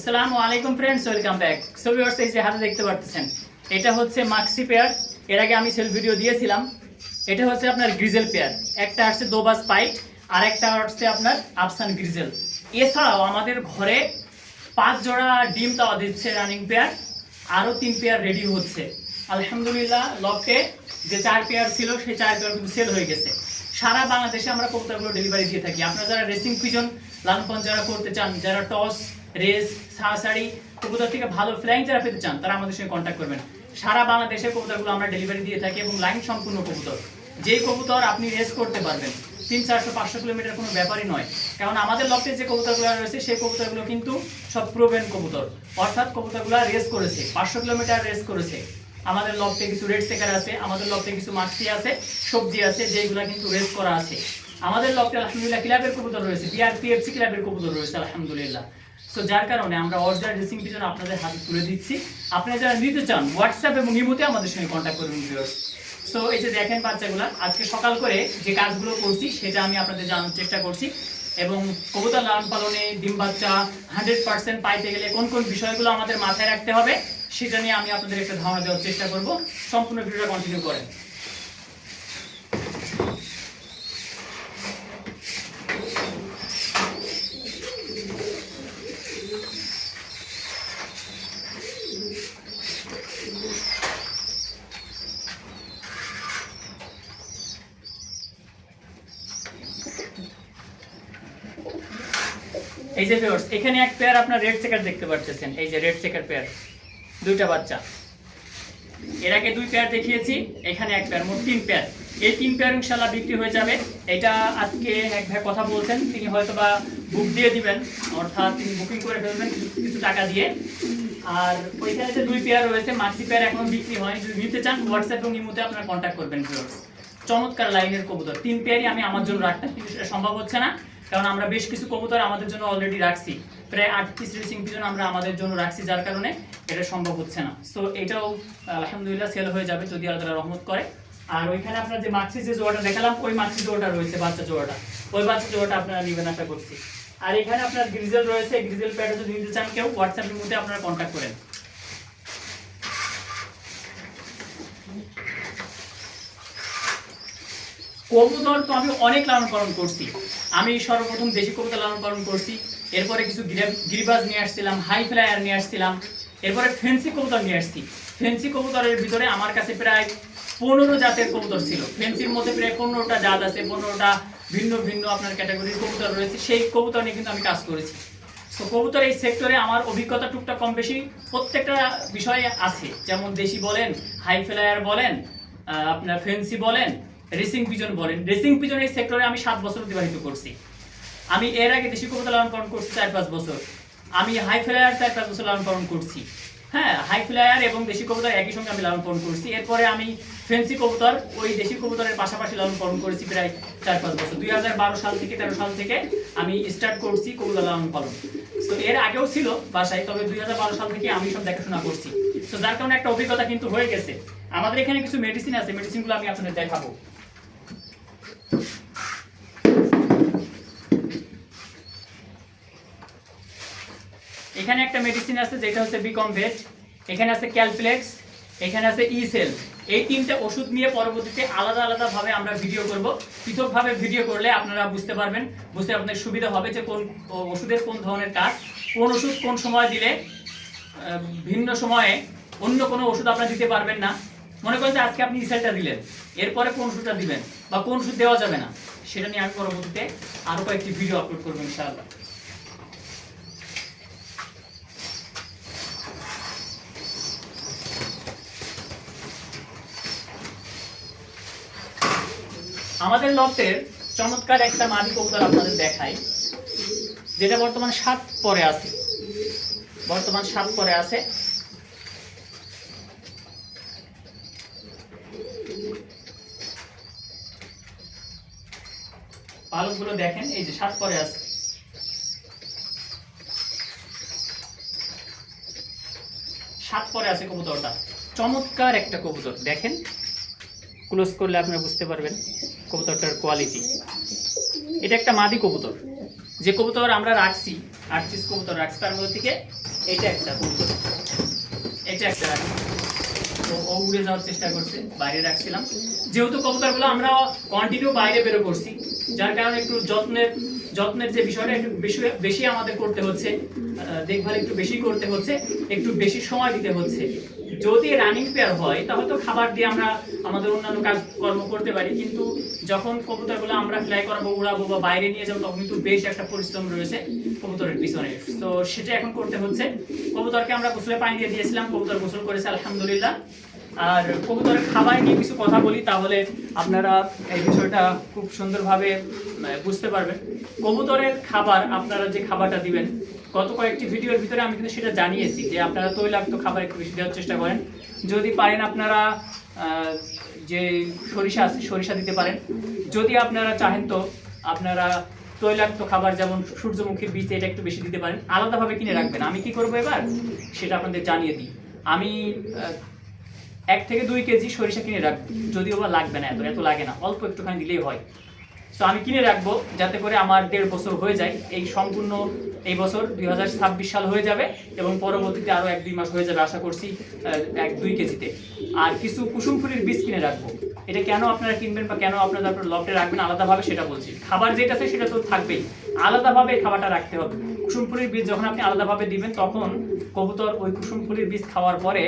আসসালামু আলাইকুম friends, welcome back. So viewers, এই যে হাতে দেখতে পাচ্ছেন, এটা হচ্ছে মাক্সি পেয়ার। এর আগে আমি সেল ভিডিও দিয়েছিলাম। এটা হচ্ছে আপনার গ্রিজেল পেয়ার। একটা আসছে দোবাস পাইট, আর একটা আসছে আপনার আফসান গ্রিজেল। এছাড়াও আমাদের ঘরে 5 জোড়া ডিম তাওয়া দিচ্ছে রানিং পেয়ার, আরও 3 পেয়ার রেডি হচ্ছে। আলহামদুলিল্লাহ, লফটে যে 4 পেয়ার ছিল সেই 4 পেয়ার কিন্তু সেল হয়ে গেছে। সারা বাংলাদেশে আমরা কবুতরগুলো ডেলিভারি দিয়ে থাকি। আপনারা যারা রেসিং পিজন লালন পালন যারা করতে চান, যারা টস রেস ছাড়াছাড়ি কবুতর থেকে ভালো ফ্লাইং যারা পেতে চান, তারা আমাদের সঙ্গে কন্ট্যাক্ট করবেন। সারা বাংলাদেশে কবুতরগুলো আমরা ডেলিভারি দিয়ে থাকি এবং লাইন সম্পূর্ণ কবুতর। যেই কবুতর আপনি রেস করতে পারবেন, 300-400-500 কিলোমিটার কোনো ব্যাপারই নয়। কারণ আমাদের লফটে যে কবুতরগুলো রয়েছে সেই কবুতরগুলো কিন্তু সব প্রোভেন কবুতর, অর্থাৎ কবুতরগুলো রেস করেছে, 500 কিলোমিটার রেস করেছে। আমাদের লফটে কিছু রেড সেকার আছে, আমাদের লফটে কিছু মাক্সি আছে, সবজি আছে, যেগুলো কিন্তু রেস করা আছে। আমাদের লফটে আলহামদুলিল্লাহ ক্লাবের কবুতর রয়েছে, বিআরপিএফসি ক্লাবের কবুতর রয়েছে আলহামদুলিল্লাহ। সো যার কারণে আমরা অরিজিনাল রেসিং পিজন আপনাদের হাতে তুলে দিচ্ছি। আপনারা যারা নিতে চান হোয়াটসঅ্যাপ এবং ইমোতে আমাদের সঙ্গে কন্ট্যাক্ট করবেন ভিউয়ার্স। সো এই যে দেখেন বাচ্চাগুলো, আজকে সকাল করে যে কাজগুলো করছি সেটা আমি আপনাদের জানানোর চেষ্টা করছি। এবং কবুতর লালন পালনে ডিম বাচ্চা 100% পাইতে গেলে কোন কোন বিষয়গুলো আমাদের মাথায় রাখতে হবে সেটা নিয়ে আমি আপনাদের একটা ধারণা দেওয়ার চেষ্টা করব। সম্পূর্ণ ভিডিওটা কন্টিনিউ করেন। এই যে ভিউয়ার্স, এখানে এক পেয়ার আপনার রেড চেকার দেখতে পাচ্ছেন। এই যে রেড চেকার পেয়ার, দুইটা বাচ্চা। এর আগে 2 পেয়ার দেখিয়েছি, এখানে এক পেয়ার, মোট 3 পেয়ার। এই 3 পেয়ার ইনশাআল্লাহ বিক্রি হয়ে যাবে। এটা আজকে এক ভাই কথা বলছেন, তিনি হয়তো বা বুক দিয়ে দিবেন, অর্থাৎ তিনি বুকিং করে ফেলবেন কিছু টাকা দিয়ে। আর ওইখানে যে 2 পেয়ার রয়েছে মাক্সি পেয়ার এখনো বিক্রি হয়নি। যদি নিতে চান হোয়াটসঅ্যাপ এবং ইমোতে আপনারা কন্ট্যাক্ট করবেন ভিউয়ার্স। চমৎকার লাইনের কবুতর 3 পেয়ারই আমি আমার জন্য রাখতে, কিন্তু সেটা সম্ভব হচ্ছে না, কারণ আমরা বেশ কিছু কবুতর আমাদের জন্য অলরেডি রাখছি। প্রায় 8 পিস রেসিং পিজন আমরা আমাদের জন্য রাখছি, যার কারণে এটা সম্ভব হচ্ছে না। সো এটাও আলহামদুলিল্লাহ সেল হয়ে যাবে যদি আল্লাহ তাআলা রহমত করে। আর ওইখানে আপনার যে মাক্সি যে জোড়াটা দেখালাম, ওই মাক্সি জোড়াটা রয়েছে, বাচ্চা জোড়াটা, ওই বাচ্চা জোড়াটা আপনারা নেবেন আশা করছি। আর এখানে আপনার গ্রিজেল রয়েছে, গ্রিজেল প্যাডও যদি নিতে চান কেউ হোয়াটসঅ্যাপের মধ্যে আপনারা কন্ট্যাক্ট করেন। কবুতর তো আমি অনেক লালন পালন করছি। আমি সর্বপ্রথম দেশি কবুতর লালন পালন করছি, এরপরে কিছু গিরিবাজ নিয়ে আসছিলাম, হাই ফ্লায়ার নিয়ে আসছিলাম, এরপরে ফেন্সি কবুতর নিয়ে আসছি। ফেন্সি কবুতরের ভিতরে আমার কাছে প্রায় 15 জাতের কবুতর ছিল। ফেন্সির মধ্যে প্রায় 15টা জাত আছে, 15টা ভিন্ন ভিন্ন আপনার ক্যাটাগরির কবুতর রয়েছে। সেই কবুতর নিয়ে কিন্তু আমি কাজ করেছি। তো কবুতর এই সেক্টরে আমার অভিজ্ঞতা টুকটাক কম বেশি প্রত্যেকটা বিষয়ে আছে, যেমন দেশি বলেন, হাই ফ্লায়ার বলেন, আপনার ফেন্সি বলেন, রেসিং পিজন বলেন। রেসিং পিজন এই সেক্টরে আমি 7 বছর অতিবাহিত করছি। আমি এর আগে দেশি কবুতর লালন পালন করছি 4-5 বছর। আমি হাই ফ্লায়ার 4-5 বছর লালন পালন করছি। হ্যাঁ, হাই ফ্লায়ার এবং দেশি কবুতর একই সঙ্গে আমি লালন পালন করছি। এরপরে আমি ফেন্সি কবুতর ওই দেশি কবুতরের পাশাপাশি লালন পালন করেছি প্রায় 4-5 বছর। 2012 সাল থেকে 13 সাল থেকে আমি স্টার্ট করছি কবুতর লালন পালন। তো এর আগেও ছিল বাসায়, তবে 2012 সাল থেকে আমি সব দেখাশোনা করছি। তো যার কারণে একটা অভিজ্ঞতা কিন্তু হয়ে গেছে। আমাদের এখানে কিছু মেডিসিন আছে, মেডিসিনগুলো আমি আপনাদের দেখাবো। এখানে একটা মেডিসিন আছে যেটা হচ্ছে বিকমভেট, এখানে আছে ক্যালপ্লেক্স, এখানে আছে ইসেল। এই 3টে ওষুধ নিয়ে পরবর্তীতে আলাদা আলাদা ভাবে আমরা ভিডিও করব। পৃথকভাবে ভিডিও করলে আপনারা বুঝতে পারবেন, বুঝতে আপনাদের সুবিধা হবে যে কোন ওষুধের কোন ধরনের কাজ, কোন ওষুধ কোন সময় দিলে ভিন্ন সময়ে অন্য কোনো ওষুধ আপনারা দিতে পারবেন না। মনে করেন যে আজকে আপনি ইসেলটা দিলেন, এরপরে কোন ওষুধটা দিবেন বা কোন ওষুধ দেওয়া যাবে না, সেটা নিয়ে আমি পরবর্তীতে আরো কয়েকটি ভিডিও আপলোড করবো ইনশাআল্লাহ। আমাদের লফটের চমৎকার একটা মাদি কবুতর আপনাদের দেখাই, যেটা বর্তমান 7 পরে আছে। বর্তমান 7 পরে আছে। পালকগুলো দেখেন, এই যে 7 পরে আছে। 7 পরে আছে কবুতরটা, চমৎকার একটা কবুতর। দেখেন, ক্লোজ করলে আপনারা বুঝতে পারবেন কবুতরটার কোয়ালিটি। এটা একটা মাদি কবুতর। যে কবুতর আমরা রাখছি 8 পিস কবুতর রাখছি, তার মধ্যে থেকে এটা একটা কবুতর, এটা একটা, তো ও উড়ে যাওয়ার চেষ্টা করছে, বাইরে রাখছিলাম। যেহেতু কবুতরগুলো আমরা কন্টিনিউ বাইরে বেরো করছি, যার কারণে একটু যত্নের যে বিষয়টা একটু বেশি আমাদের করতে হচ্ছে, দেখভাল একটু বেশি করতে হচ্ছে, একটু বেশি সময় দিতে হচ্ছে। যদি রানিং পেয়ার হয় তাহলে তো খাবার দিয়ে আমরা আমাদের অন্যান্য কাজকর্ম করতে পারি, কিন্তু যখন কবুতরগুলো আমরা ফ্লাই করাবো, উড়াবো বা বাইরে নিয়ে যাবো, তখন কিন্তু বেশ একটা পরিশ্রম রয়েছে কবুতরের পিছনে। তো সেটা এখন করতে হচ্ছে। কবুতরকে আমরা গোসলে পানি দিয়ে দিয়েছিলাম, কবুতর গোসল করেছে আলহামদুলিল্লাহ। আর কবুতরের খাবার নিয়ে কিছু কথা বলি, তাহলে আপনারা এই বিষয়টা খুব সুন্দরভাবে বুঝতে পারবেন। কবুতরের খাবার, আপনারা যে খাবারটা দিবেন, গত কয়েকটি ভিডিওর ভিতরে আমি কিন্তু সেটা জানিয়েছি যে আপনারা তৈলাক্ত খাবার একটু বেশি দেওয়ার চেষ্টা করেন। যদি পারেন আপনারা যে সরিষা আছে সরিষা দিতে পারেন। যদি আপনারা চাহেন তো আপনারা তৈলাক্ত খাবার যেমন সূর্যমুখীর বীজ, এটা একটু বেশি দিতে পারেন। আলাদাভাবে কিনে রাখবেন। আমি কি করবো এবার সেটা আপনাদের জানিয়ে দিই। আমি 1 থেকে 2 কেজি সরিষা কিনে রাখবো, যদিও বা লাগবে না, এত লাগে না, অল্প একটুখানি দিলেই হয়। তো আমি কিনে রাখবো যাতে করে আমার 1.5 বছর হয়ে যায়। এই সম্পূর্ণ এই বছর 2026 সাল হয়ে যাবে এবং পরবর্তীতে আরও 1-2 মাস হয়ে যাবে আশা করছি 1-2 কেজিতে। আর কিছু কুসুম ফুলের বীজ কিনে রাখবো। এটা কেন আপনারা কিনবেন বা কেন আপনারা লফটে রাখবেন আলাদাভাবে সেটা বলছি। খাবার যেটা আছে সেটা তো থাকবেই, আলাদাভাবে খাবারটা রাখতে হবে। কুসুম ফুলের বীজ যখন আপনি আলাদাভাবে দিবেন, তখন কবুতর ওই কুসুম ফুলের বীজ খাওয়ার পরে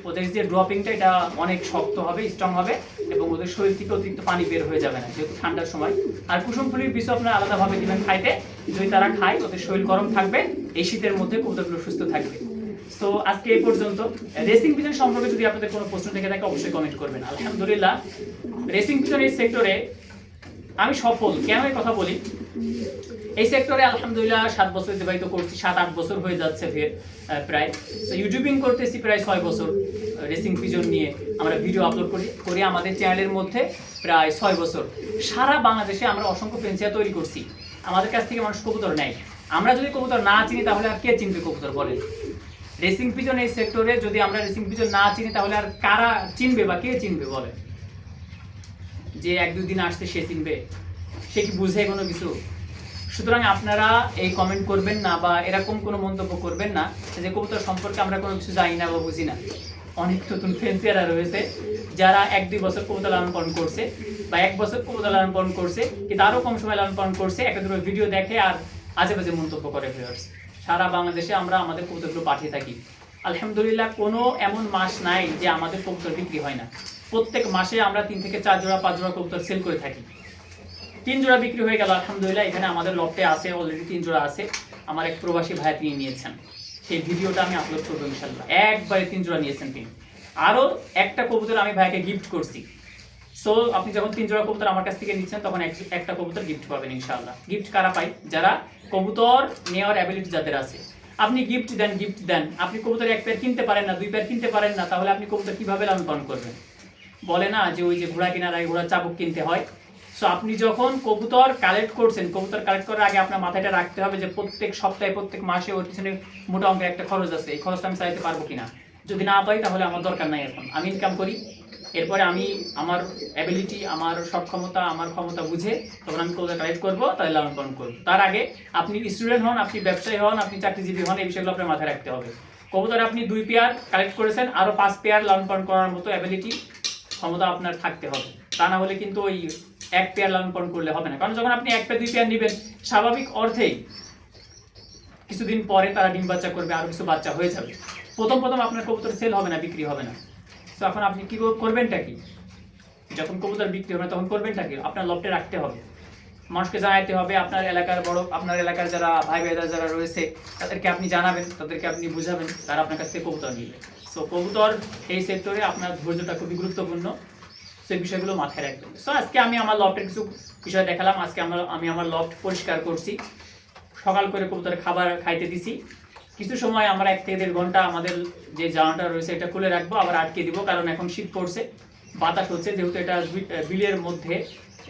ওদের যে ড্রপিংটা, এটা অনেক শক্ত হবে, স্ট্রং হবে এবং ওদের শরীর থেকে অতিরিক্ত পানি বের হয়ে যাবে না, যেহেতু ঠান্ডার সময়। আর কুসুম ফুলের বীজ আপনারা আলাদাভাবে দিবেন খাইতে। যদি তারা খায়, ওদের শরীর গরম থাকবে, এই শীতের মধ্যে কবুতরগুলো সুস্থ থাকবে। তো আজকে এই পর্যন্ত। রেসিং পিজন সম্পর্কে যদি আপনাদের কোনো প্রশ্ন থেকে থাকে অবশ্যই কমেন্ট করবেন। আলহামদুলিল্লাহ, রেসিং পিজন এই সেক্টরে আমি সফল। কেন এই কথা বলি? এই সেক্টরে আলহামদুলিল্লাহ 7 বছর অতিবাহিত করছি, 7-8 বছর হয়ে যাচ্ছে প্রায়। তো ইউটিউবিং করতেছি প্রায় 6 বছর। রেসিং পিজন নিয়ে আমরা ভিডিও আপলোড করি আমাদের চ্যানেলের মধ্যে প্রায় 6 বছর। সারা বাংলাদেশে আমরা অসংখ্য পেন্সিয়া তৈরি করছি। আমাদের কাছ থেকে মানুষ কবুতর নেয়। আমরা যদি কবুতর না চিনি তাহলে আর কে চিনবে কবুতর বলেন? রেসিং পিজন এই সেক্টরে যদি আমরা রেসিং পিজন না চিনি তাহলে আর কারা চিনবে বা কে চিনবে বলেন? যে 1-2 দিন আসছে সে চিনবে? সে কি বুঝে কোনো কিছু? সুতরাং আপনারা এই কমেন্ট করবেন না বা এরকম কোনো মন্তব্য করবেন না যে কবুতর সম্পর্কে আমরা কোনো কিছু জানি না বা বুঝি না। অনেক নতুন ফেন্সিয়াররা রয়েছে যারা 1-2 বছর কবুতর লালন পালন করছে বা 1 বছর কবুতর লালন পালন করছে, কিন্তু আরও কম সময় লালন পালন করছে, একটা দুটো ভিডিও দেখে আর আজে বাজে মন্তব্য করে ভিউয়ার্স। সারা বাংলাদেশে আমরা আমাদের কবুতরগুলো পাঠিয়ে থাকি। আলহামদুলিল্লাহ, কোনো এমন মাস নাই যে আমাদের কবুতর বিক্রি হয় না। প্রত্যেক মাসে আমরা 3 থেকে 4 জোড়া 5 জোড়া কবুতর সেল করে থাকি। 3 জোড়া বিক্রি হয়ে গেল আলহামদুলিল্লাহ। এখানে আমাদের লফটে আছে, অলরেডি 3 জোড়া আছে। আমার এক প্রবাসী ভাই তিনি নিয়েছেন, সেই ভিডিওটা আমি আপলোড করবো ইনশাল্লাহ। একবারে 3 জোড়া নিয়েছেন তিনি। আরও একটা কবুতর আমি ভাইকে গিফট করছি। সো আপনি যখন 3 জোড়া কবুতর আমার কাছ থেকে নিচ্ছেন, তখন একটা কবুতর গিফট পাবেন ইনশাআল্লাহ। গিফট কারা পাই? যারা কবুতর নেওয়ার অ্যাবিলিটি যাদের আছে। আপনি গিফট দেন। আপনি কবুতর 1 পেয়ার কিনতে পারেন না, 2 পেয়ার কিনতে পারেন না, তাহলে আপনি কবুতর কিভাবে লালন পালন করবেন? বলে না যে ওই যে ঘোড়া কেনার আগে ঘোড়া চাবুক কিনতে হয়। সো আপনি যখন কবুতর কালেক্ট করছেন, কবুতর কালেক্ট করার আগে আপনার মাথাটা রাখতে হবে যে প্রত্যেক সপ্তাহে প্রত্যেক মাসে ওর পিছনে মোটা অঙ্কের একটা খরচ আছে। এই খরচটা আমি চাইতে পারবো কিনা? যদি না পাই তাহলে আমার দরকার নাই। এখন আমি ইনকাম করি, এরপরে আমি আমার অ্যাবিলিটি, আমার সক্ষমতা, আমার ক্ষমতা বুঝে তখন আমি কবুতর কালেক্ট করবো, তাহলে লালন পালন করবো। তার আগে আপনি স্টুডেন্ট হন, আপনি ব্যবসায়ী হন, আপনি চাকরিজীবী হন, এই বিষয়গুলো আপনার মাথায় রাখতে হবে। কবুতর আপনি 2 পেয়ার কালেক্ট করেছেন, আরও 5 পেয়ার লালন পালন করার মতো অ্যাবিলিটি ক্ষমতা আপনার থাকতে হবে। তা না হলে কিন্তু ওই 1 পেয়ার লালন পালন করলে হবে না। কারণ যখন আপনি 1 পেয়ার 2 পেয়ার নেবেন, স্বাভাবিক অর্থেই কিছুদিন পরে তারা ডিম বাচ্চা করবে, আরও কিছু বাচ্চা হয়ে যাবে। প্রথম আপনার কবুতর সেল হবে না, বিক্রি হবে না। তো এখন আপনি কি করবেনটা কি? যখন কবুতর বিক্রি হবে না তখন করবেনটা কি? আপনার লফটে রাখতে হবে, মানুষকে জানাতে হবে। আপনার এলাকার যারা ভাই ভাইরা যারা রয়েছে তাদেরকে আপনি জানাবেন, তাদেরকে আপনি বুঝাবেন, তারা আপনার কাছ থেকে কবুতর নিবে। সো কবুতর এই সেক্টরে আপনার ধৈর্যটা খুবই গুরুত্বপূর্ণ, সেই বিষয়গুলো মাথায় রাখবেন। সো আজকে আমি আমার লফটের কিছু বিষয় দেখালাম। আজকে আমি আমার লফট পরিষ্কার করছি, সকাল করে কবুতর খাবার খাইতে দিছি। কিছু সময় আমরা 1 থেকে 1.5 ঘন্টা আমাদের যে জানাটা রয়েছে এটা খুলে রাখবো, আবার আটকে দিব, কারণ এখন শীত পড়ছে, বাতাস হচ্ছে, যেহেতু এটা বিলের মধ্যে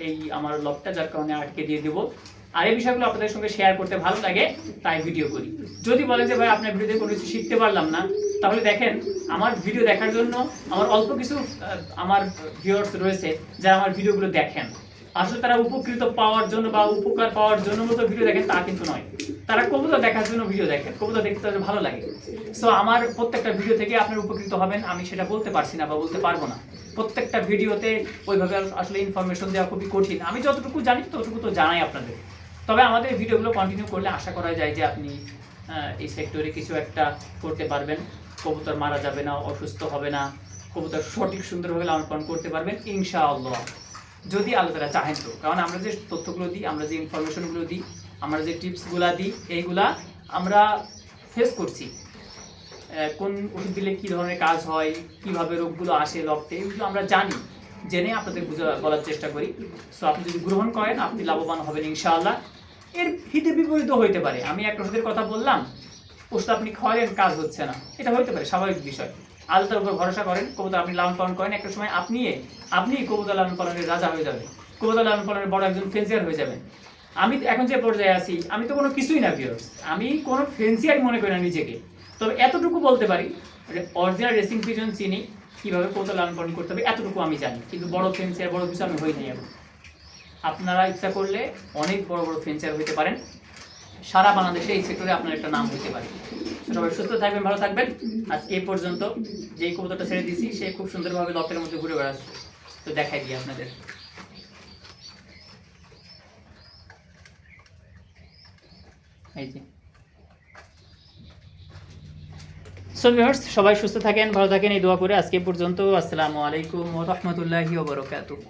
এই আমার লফটটা, যার কারণে আটকে দিয়ে দেবো। আর এই বিষয়গুলো আপনাদের সঙ্গে শেয়ার করতে ভালো লাগে, তাই ভিডিও করি। যদি বলেন যে ভাই আপনার ভিডিওতে কোনো কিছু শিখতে পারলাম না, তাহলে দেখেন আমার ভিডিও দেখার জন্য আমার অল্প কিছু আমার ভিউয়ার্স রয়েছে যারা আমার ভিডিওগুলো দেখেন। আসলে তারা উপকৃত পাওয়ার জন্য বা উপকার পাওয়ার জন্য মতো ভিডিও দেখেন তা কিন্তু নয়। তারা কবুতর দেখার জন্য ভিডিও দেখে, কবুতর দেখতে তাদের ভালো লাগে। সো আমার প্রত্যেকটা ভিডিও থেকে আপনার উপকৃত হবেন আমি সেটা বলতে পারছি না বা বলতে পারবো না। প্রত্যেকটা ভিডিওতে ওইভাবে আসলে ইনফরমেশন দেওয়া খুবই কঠিন। আমি যতটুকু জানি ততটুকু তো জানাই আপনাদের। তবে আমাদের ভিডিওগুলো কন্টিনিউ করলে আশা করা যায় যে আপনি এই সেক্টরে কিছু একটা করতে পারবেন। কবুতর মারা যাবে না, অসুস্থ হবে না, কবুতর সঠিক সুন্দরভাবে লালন পালন করতে পারবেন ইনশাআল্লাহ, যদি আল্লাহ তাআলা চাহেন তো। কারণ আমরা যে তথ্যগুলো দিই, আমরা যে ইনফরমেশনগুলো দিই, আমরা যে টিপসগুলো দিই, এইগুলা আমরা ফেস করছি। কোন ওষুধ দিলে কী ধরনের কাজ হয়, কীভাবে রোগগুলো আসে লকটে, এগুলো আমরা জানি, জেনে আপনাদের বলার চেষ্টা করি। সো আপনি যদি গ্রহণ করেন আপনি লাভবান হবেন ইনশাআল্লাহ। এর হিতে বিপরীতও হইতে পারে। আমি একটা ওষুধের কথা বললাম, ওষুধ আপনি খাওয়ালেন, কাজ হচ্ছে না, এটা হইতে পারে, স্বাভাবিক বিষয়। আল্লাহর উপর ভরসা করেন, কবুতর আপনি লালন পালন করেন, একটা সময় আপনি কবুতর লালন পালনের রাজা হয়ে যাবেন, কবুতর লালন পালনের বড় একজন ফেন্সিয়ার হয়ে যাবেন। আমি এখন যে পর্যায়ে আছি, আমি তো কোনো কিছুই না ভিউয়ার্স, আমি কোনো ফেন্সিয়ার মনে করি না নিজেকে। তবে এতটুকু বলতে পারি, অরিজিনাল রেসিং পিজন চিনি, কীভাবে কবুতর লালন পালন করতে হবে এতটুকু আমি জানি, কিন্তু বড় ফেন্সিয়ার বড় কিছু আমি হই নাই এখন। আপনারা ইচ্ছা করলে অনেক বড় বড় ফেন্সিয়ার হইতে পারেন, সারা বাংলাদেশে এই সেক্টরে আপনার একটা নাম হইতে পারে। সবাই সুস্থ থাকবেন, ভালো থাকবেন। আজ এই পর্যন্ত। যেই কবুতরটা ছেড়ে দিছি সে খুব সুন্দরভাবে লফটের মধ্যে ঘুরে বেড়াচ্ছে, তো দেখাই দিই আপনাদের। এই যে সো ভিউয়ার্স, সবাই সুস্থ থাকেন, ভালো থাকেন, এই দোয়া করে আজকে পর্যন্ত। আসসালামু আলাইকুম ওয়া রাহমাতুল্লাহি ওয়া বারাকাতুহু।